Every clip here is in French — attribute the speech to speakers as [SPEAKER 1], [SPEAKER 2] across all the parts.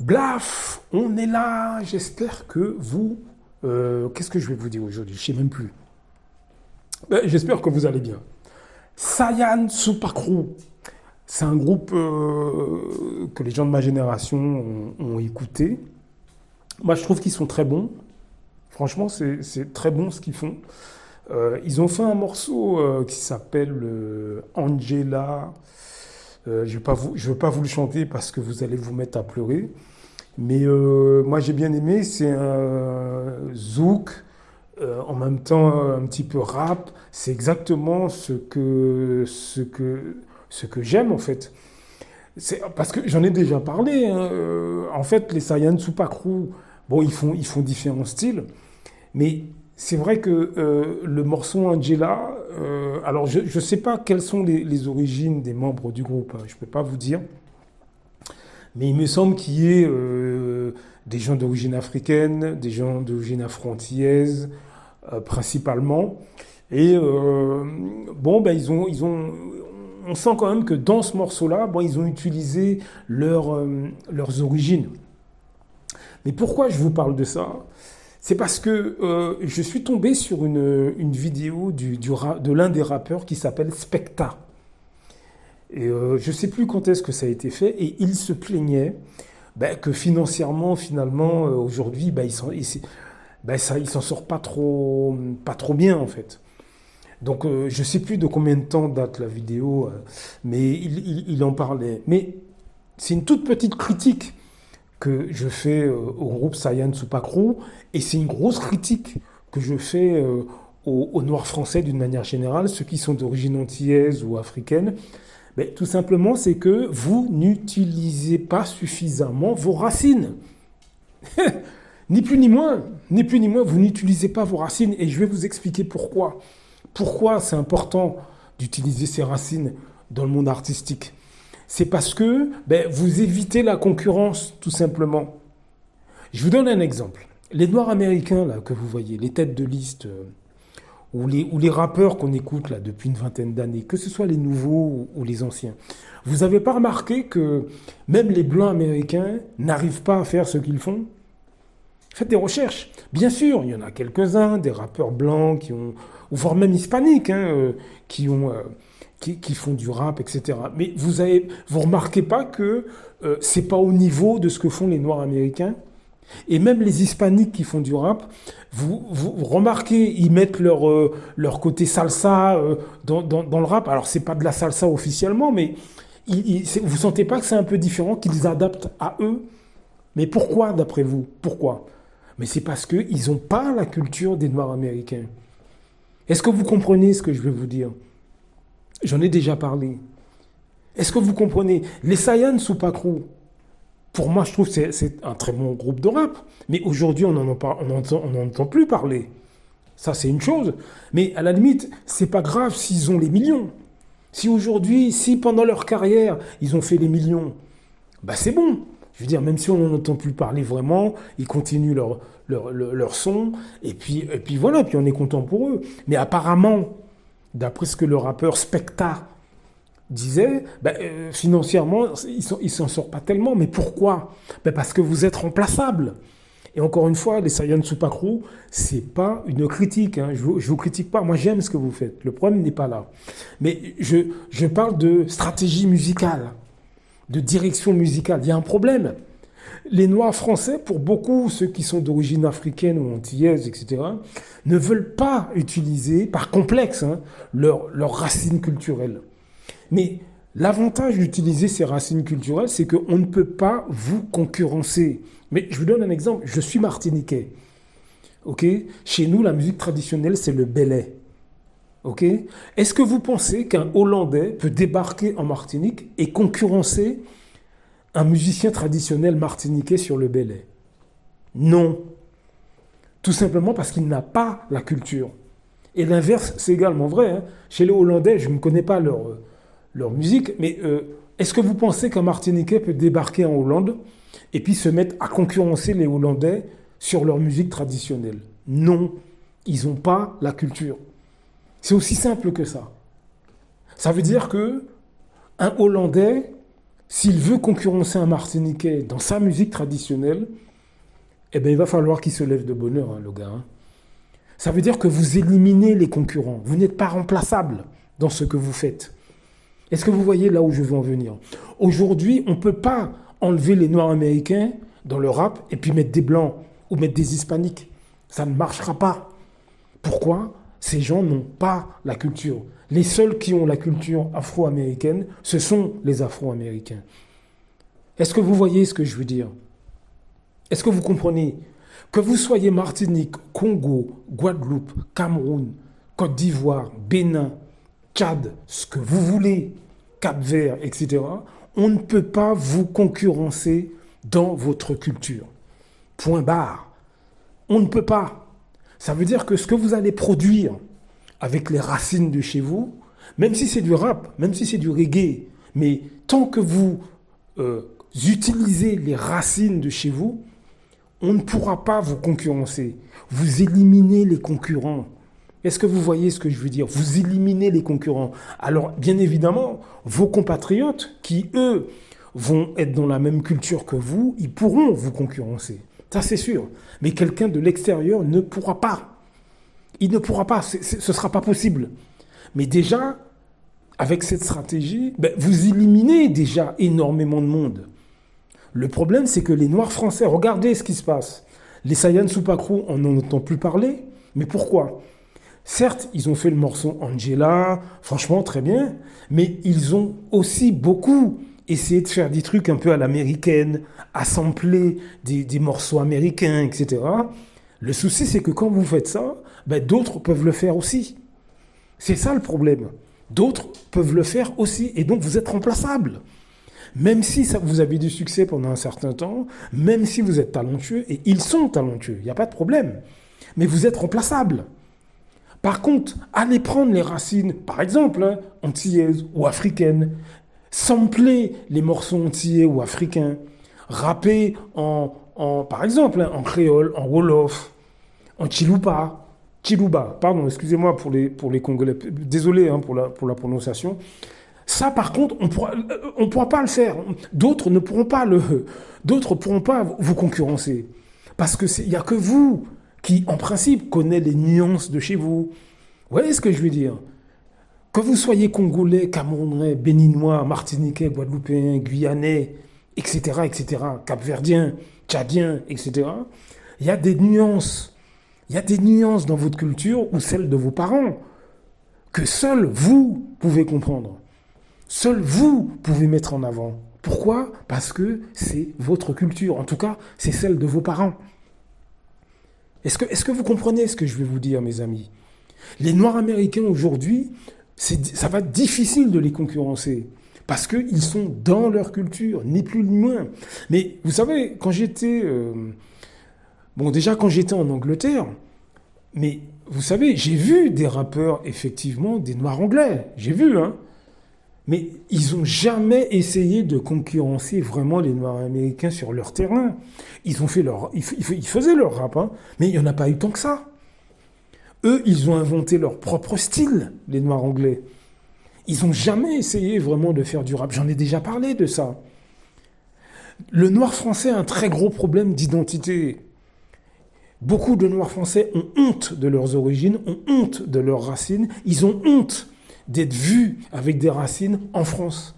[SPEAKER 1] Blaf, on est là. J'espère que vous... qu'est-ce que je vais vous dire aujourd'hui? Je ne sais même plus. J'espère que vous allez bien. Sayan Supakru, c'est un groupe que les gens de ma génération ont écouté. Moi, je trouve qu'ils sont très bons. Franchement, c'est très bon ce qu'ils font. Ils ont fait un morceau qui s'appelle Angela. Je ne veux pas vous le chanter parce que vous allez vous mettre à pleurer. Mais moi, j'ai bien aimé. C'est un zouk, en même temps un petit peu rap. C'est exactement ce que j'aime, en fait. Parce que j'en ai déjà parlé, hein. En fait, les Sayan Supakru, bon, ils font différents styles. Mais c'est vrai que le morceau Angela, alors je ne sais pas quelles sont les origines des membres du groupe, hein, je ne peux pas vous dire, mais il me semble qu'il y ait des gens d'origine africaine, des gens d'origine afro-antillaise, principalement. Et bon, ben, on sent quand même que dans ce morceau-là, bon, ils ont utilisé leurs origines. Mais pourquoi je vous parle de ça? C'est parce que je suis tombé sur une vidéo de l'un des rappeurs qui s'appelle Specta. Et je ne sais plus quand est-ce que ça a été fait. Et il se plaignait que financièrement, finalement, aujourd'hui, il s'en sort pas trop bien, en fait. Donc je ne sais plus de combien de temps date la vidéo, mais il en parlait. Mais c'est une toute petite critique que je fais au groupe Sayan Supakru, et c'est une grosse critique que je fais aux Noirs français d'une manière générale, ceux qui sont d'origine antillaise ou africaine. Mais tout simplement, c'est que vous n'utilisez pas suffisamment vos racines. Ni plus ni moins, ni plus ni moins, vous n'utilisez pas vos racines, et je vais vous expliquer pourquoi. Pourquoi c'est important d'utiliser ces racines dans le monde artistique? C'est parce que vous évitez la concurrence, tout simplement. Je vous donne un exemple. Les Noirs américains là, que vous voyez, les têtes de liste, ou les rappeurs qu'on écoute là, depuis une vingtaine d'années, que ce soit les nouveaux ou les anciens, vous n'avez pas remarqué que même les Blancs américains n'arrivent pas à faire ce qu'ils font? Faites des recherches. Bien sûr, il y en a quelques-uns, des rappeurs blancs ou voire même hispaniques, hein, qui font du rap, etc. Mais vous remarquez pas que c'est pas au niveau de ce que font les Noirs américains? Et même les hispaniques qui font du rap, vous remarquez, ils mettent leur côté salsa dans le rap. Alors c'est pas de la salsa officiellement, mais vous sentez pas que c'est un peu différent, qu'ils adaptent à eux? Mais pourquoi, d'après vous? Pourquoi? Mais c'est parce qu'ils n'ont pas la culture des Noirs américains. Est-ce que vous comprenez ce que je veux vous dire? J'en ai déjà parlé. Est-ce que vous comprenez? Les Sayan Supakru, pour moi, je trouve que c'est un très bon groupe de rap. Mais aujourd'hui, on n'entend plus parler. Ça, c'est une chose. Mais à la limite, c'est pas grave s'ils ont les millions. Si aujourd'hui, si pendant leur carrière, ils ont fait les millions, c'est bon. Je veux dire, même si on n'en entend plus parler vraiment, ils continuent leur son, et puis voilà, puis on est content pour eux. Mais apparemment, d'après ce que le rappeur Specta disait, financièrement, ils s'en sortent pas tellement. Mais pourquoi? Parce que vous êtes remplaçables. Et encore une fois, les Sayan Supakru, c'est pas une critique, hein. Je vous critique pas. Moi, j'aime ce que vous faites. Le problème n'est pas là. Mais je parle de stratégie musicale, de direction musicale. Il y a un problème. Les Noirs français, pour beaucoup, ceux qui sont d'origine africaine ou antillaise, etc., ne veulent pas utiliser, par complexe, hein, leurs racines culturelles. Mais l'avantage d'utiliser ces racines culturelles, c'est qu'on ne peut pas vous concurrencer. Mais je vous donne un exemple. Je suis martiniquais. Okay? Chez nous, la musique traditionnelle, c'est le belay. Okay? Est-ce que vous pensez qu'un Hollandais peut débarquer en Martinique et concurrencer un musicien traditionnel martiniquais sur le belay? Non. Tout simplement parce qu'il n'a pas la culture. Et l'inverse, c'est également vrai, hein. Chez les Hollandais, je ne connais pas leur musique, mais est-ce que vous pensez qu'un Martiniquais peut débarquer en Hollande et puis se mettre à concurrencer les Hollandais sur leur musique traditionnelle? Non. Ils n'ont pas la culture. C'est aussi simple que ça. Ça veut dire que un Hollandais s'il veut concurrencer un Martiniquais dans sa musique traditionnelle, eh bien, il va falloir qu'il se lève de bonne heure, hein, le gars. Hein. Ça veut dire que vous éliminez les concurrents. Vous n'êtes pas remplaçable dans ce que vous faites. Est-ce que vous voyez là où je veux en venir? Aujourd'hui, on ne peut pas enlever les Noirs américains dans le rap et puis mettre des Blancs ou mettre des Hispaniques. Ça ne marchera pas. Pourquoi? Ces gens n'ont pas la culture. Les seuls qui ont la culture afro-américaine, ce sont les Afro-Américains. Est-ce que vous voyez ce que je veux dire? Est-ce que vous comprenez? Que vous soyez Martinique, Congo, Guadeloupe, Cameroun, Côte d'Ivoire, Bénin, Tchad, ce que vous voulez, Cap-Vert, etc., on ne peut pas vous concurrencer dans votre culture. Point barre. On ne peut pas. Ça veut dire que ce que vous allez produire avec les racines de chez vous, même si c'est du rap, même si c'est du reggae, mais tant que vous utilisez les racines de chez vous, on ne pourra pas vous concurrencer. Vous éliminez les concurrents. Est-ce que vous voyez ce que je veux dire? Vous éliminez les concurrents. Alors, bien évidemment, vos compatriotes qui, eux, vont être dans la même culture que vous, ils pourront vous concurrencer. Ça, c'est sûr. Mais quelqu'un de l'extérieur ne pourra pas. Il ne pourra pas. Ce ne sera pas possible. Mais déjà, avec cette stratégie, vous éliminez déjà énormément de monde. Le problème, c'est que les Noirs français, regardez ce qui se passe. Les Sayan Supakru, on n'en entend plus parler. Mais pourquoi? Certes, ils ont fait le morceau Angela, franchement, très bien. Mais ils ont aussi beaucoup essayé de faire des trucs un peu à l'américaine, assembler des morceaux américains, etc. Le souci, c'est que quand vous faites ça, d'autres peuvent le faire aussi. C'est ça le problème. D'autres peuvent le faire aussi. Et donc, vous êtes remplaçable. Même si vous avez du succès pendant un certain temps, même si vous êtes talentueux, et ils sont talentueux, il n'y a pas de problème. Mais vous êtes remplaçable. Par contre, allez prendre les racines, par exemple, antillaises ou africaines, sampler les morceaux antillais ou africains, rapper par exemple, en créole, en wolof, en chiluba, pardon, excusez-moi pour les Congolais, désolé pour la prononciation. Ça, par contre, on pourra pas le faire. D'autres ne pourront pas vous concurrencer. Parce qu'il n'y a que vous qui, en principe, connaissez les nuances de chez vous. Vous voyez ce que je veux dire? Que vous soyez Congolais, Camerounais, Béninois, Martiniquais, Guadeloupéens, Guyanais, etc., Cap-Verdiens, Tchadiens, etc., il y a des nuances. Il y a des nuances dans votre culture ou celles de vos parents que seuls vous pouvez comprendre. Seuls vous pouvez mettre en avant. Pourquoi? Parce que c'est votre culture. En tout cas, c'est celle de vos parents. Est-ce que vous comprenez ce que je vais vous dire, mes amis? Les Noirs américains aujourd'hui, ça va être difficile de les concurrencer. Parce qu'ils sont dans leur culture, ni plus ni moins. Mais vous savez, quand j'étais en Angleterre, mais vous savez, j'ai vu des rappeurs, effectivement, des Noirs anglais. J'ai vu, hein. Mais ils n'ont jamais essayé de concurrencer vraiment les Noirs américains sur leur terrain. Ils faisaient leur rap, hein, mais il n'y en a pas eu tant que ça. Eux, ils ont inventé leur propre style, les Noirs anglais. Ils n'ont jamais essayé vraiment de faire du rap. J'en ai déjà parlé de ça. Le Noir français a un très gros problème d'identité. Beaucoup de Noirs français ont honte de leurs origines, ont honte de leurs racines. Ils ont honte d'être vus avec des racines en France.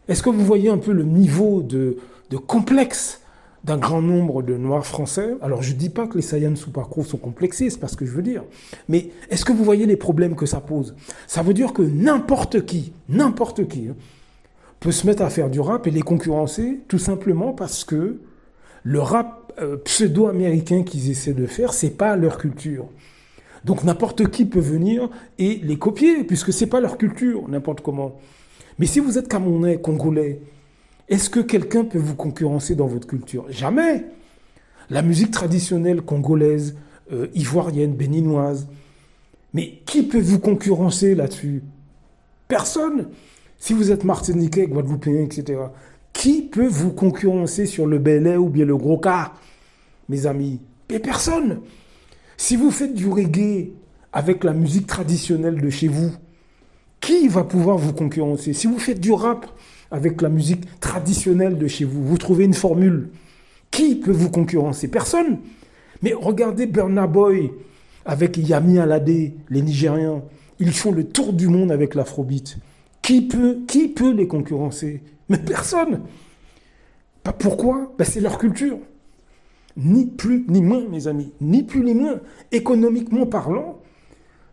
[SPEAKER 1] Est-ce que vous voyez un peu le niveau de complexe d'un grand nombre de Noirs français? Alors, je ne dis pas que les Sayan Supakru sont complexés, c'est pas ce que je veux dire. Mais est-ce que vous voyez les problèmes que ça pose? Ça veut dire que n'importe qui, peut se mettre à faire du rap et les concurrencer, tout simplement parce que le rap pseudo-américain qu'ils essaient de faire, c'est pas leur culture. Donc n'importe qui peut venir et les copier, puisque c'est pas leur culture, n'importe comment. Mais si vous êtes Camerounais, Congolais, est-ce que quelqu'un peut vous concurrencer dans votre culture? Jamais. La musique traditionnelle congolaise, ivoirienne, béninoise. Mais qui peut vous concurrencer là-dessus? Personne. Si vous êtes martiniquais, guadeloupéen, etc., qui peut vous concurrencer sur le belé ou bien le gros cas, mes amis? Mais personne. Si vous faites du reggae avec la musique traditionnelle de chez vous, qui va pouvoir vous concurrencer? Si vous faites du rap avec la musique traditionnelle de chez vous. Vous trouvez une formule. Qui peut vous concurrencer? Personne. Mais regardez Burna Boy avec Yami Alade, les Nigérians. Ils font le tour du monde avec l'afrobeat. Qui peut les concurrencer? Mais personne. Pourquoi? C'est leur culture. Ni plus ni moins, mes amis. Ni plus ni moins. Économiquement parlant,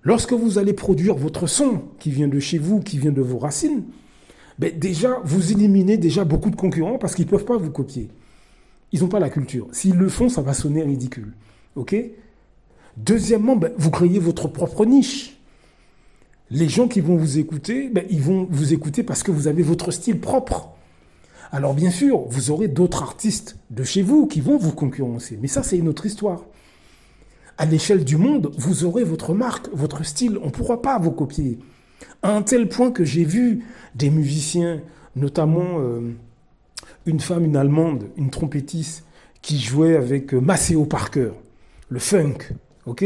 [SPEAKER 1] lorsque vous allez produire votre son qui vient de chez vous, qui vient de vos racines, déjà, vous éliminez déjà beaucoup de concurrents parce qu'ils ne peuvent pas vous copier. Ils n'ont pas la culture. S'ils le font, ça va sonner ridicule. OK? Deuxièmement, vous créez votre propre niche. Les gens qui vont vous écouter, ils vont vous écouter parce que vous avez votre style propre. Alors bien sûr, vous aurez d'autres artistes de chez vous qui vont vous concurrencer. Mais ça, c'est une autre histoire. À l'échelle du monde, vous aurez votre marque, votre style. On ne pourra pas vous copier. À un tel point que j'ai vu des musiciens, notamment une femme, une Allemande, une trompettiste, qui jouait avec Maceo Parker, le funk. Ok?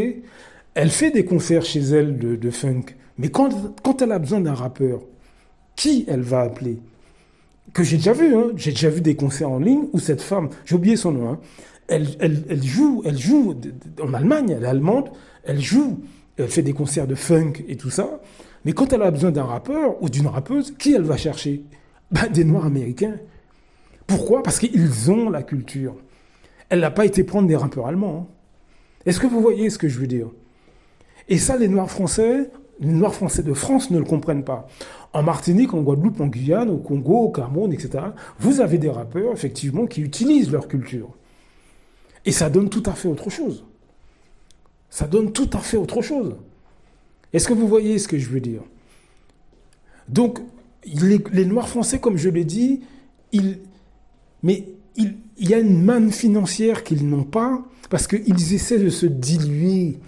[SPEAKER 1] Elle fait des concerts chez elle de funk. Mais quand elle a besoin d'un rappeur, qui elle va appeler? Que j'ai déjà vu, hein. J'ai déjà vu des concerts en ligne où cette femme, j'ai oublié son nom, hein, elle joue en Allemagne, elle est allemande, elle fait des concerts de funk et tout ça. Mais quand elle a besoin d'un rappeur ou d'une rappeuse, qui elle va chercher? Des Noirs américains. Pourquoi? Parce qu'ils ont la culture. Elle n'a pas été prendre des rappeurs allemands. Hein. Est-ce que vous voyez ce que je veux dire? Et ça, les Noirs français de France ne le comprennent pas. En Martinique, en Guadeloupe, en Guyane, au Congo, au Cameroun, etc., vous avez des rappeurs, effectivement, qui utilisent leur culture. Et ça donne tout à fait autre chose. Ça donne tout à fait autre chose. Est-ce que vous voyez ce que je veux dire? Donc, les Noirs français, comme je l'ai dit, il y a une manne financière qu'ils n'ont pas parce qu'ils essaient de se diluer.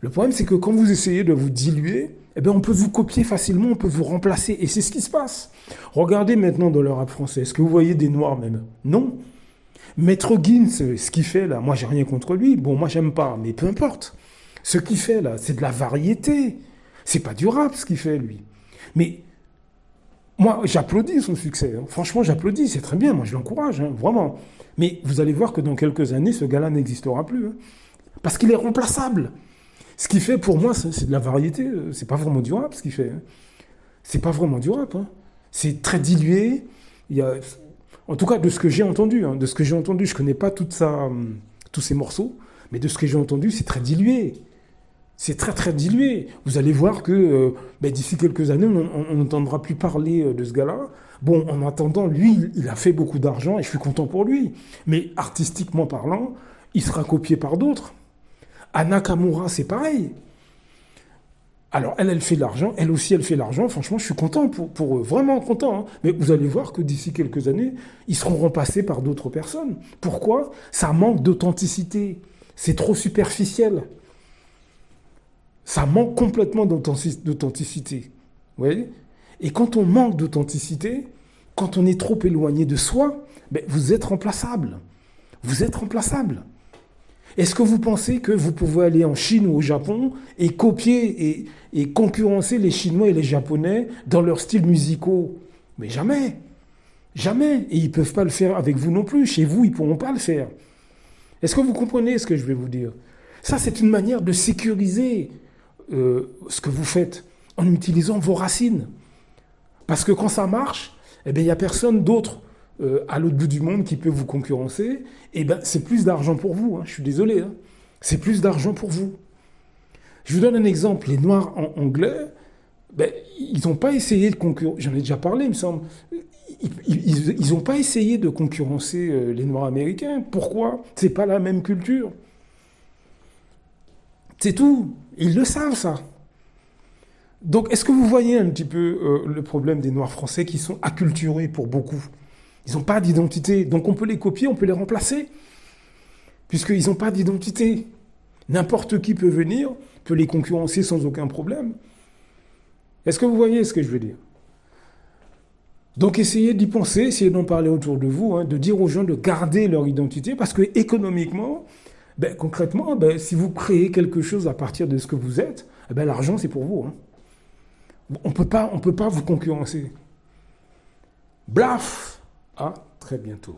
[SPEAKER 1] Le problème, c'est que quand vous essayez de vous diluer, on peut vous copier facilement, on peut vous remplacer. Et c'est ce qui se passe. Regardez maintenant dans le rap français. Est-ce que vous voyez des Noirs même? Non. Maître Gims, ce qu'il fait là, moi j'ai rien contre lui. Bon, moi j'aime pas, mais peu importe. Ce qu'il fait là, c'est de la variété. C'est pas du rap ce qu'il fait lui. Mais moi j'applaudis son succès. Hein. Franchement j'applaudis, c'est très bien. Moi je l'encourage, hein, vraiment. Mais vous allez voir que dans quelques années, ce gars-là n'existera plus. Hein. Parce qu'il est remplaçable. Ce qu'il fait pour moi, c'est de la variété. C'est pas vraiment du rap ce qu'il fait. Hein. C'est pas vraiment du rap. Hein. C'est très dilué. Il y a... En tout cas, de ce que j'ai entendu, je ne connais pas tous ces morceaux, mais de ce que j'ai entendu, c'est très dilué. C'est très, très dilué. Vous allez voir que d'ici quelques années, on n'entendra plus parler de ce gars-là. Bon, en attendant, lui, il a fait beaucoup d'argent et je suis content pour lui. Mais artistiquement parlant, il sera copié par d'autres. Anna Kamura, c'est pareil. Alors, elle fait de l'argent. Elle aussi, elle fait de l'argent. Franchement, je suis content pour eux. Vraiment content. Hein. Mais vous allez voir que d'ici quelques années, ils seront remplacés par d'autres personnes. Pourquoi? Ça manque d'authenticité. C'est trop superficiel. Ça manque complètement d'authenticité. Vous voyez? Et quand on manque d'authenticité, quand on est trop éloigné de soi, vous êtes remplaçable. Vous êtes remplaçable. Est-ce que vous pensez que vous pouvez aller en Chine ou au Japon et copier et concurrencer les Chinois et les Japonais dans leurs styles musicaux? Mais jamais. Jamais. Et ils ne peuvent pas le faire avec vous non plus. Chez vous, ils ne pourront pas le faire. Est-ce que vous comprenez ce que je vais vous dire? Ça, c'est une manière de sécuriser ce que vous faites en utilisant vos racines. Parce que quand ça marche, il n'y a personne d'autre à l'autre bout du monde qui peut vous concurrencer, c'est plus d'argent pour vous. Hein, je suis désolé. Hein, c'est plus d'argent pour vous. Je vous donne un exemple. Les Noirs anglais, ils n'ont pas essayé de concurrencer. J'en ai déjà parlé, il me semble. Ils n'ont pas essayé de concurrencer les Noirs américains. Pourquoi? C'est pas la même culture. C'est tout. Ils le savent, ça. Donc, est-ce que vous voyez un petit peu le problème des Noirs français qui sont acculturés pour beaucoup? Ils n'ont pas d'identité. Donc, on peut les copier, on peut les remplacer. Puisqu'ils n'ont pas d'identité. N'importe qui peut venir, peut les concurrencer sans aucun problème. Est-ce que vous voyez ce que je veux dire? Donc, essayez d'y penser, essayez d'en parler autour de vous, hein, de dire aux gens de garder leur identité, parce que économiquement, concrètement, si vous créez quelque chose à partir de ce que vous êtes, l'argent, c'est pour vous. Hein. On peut pas vous concurrencer. Blaf! À très bientôt.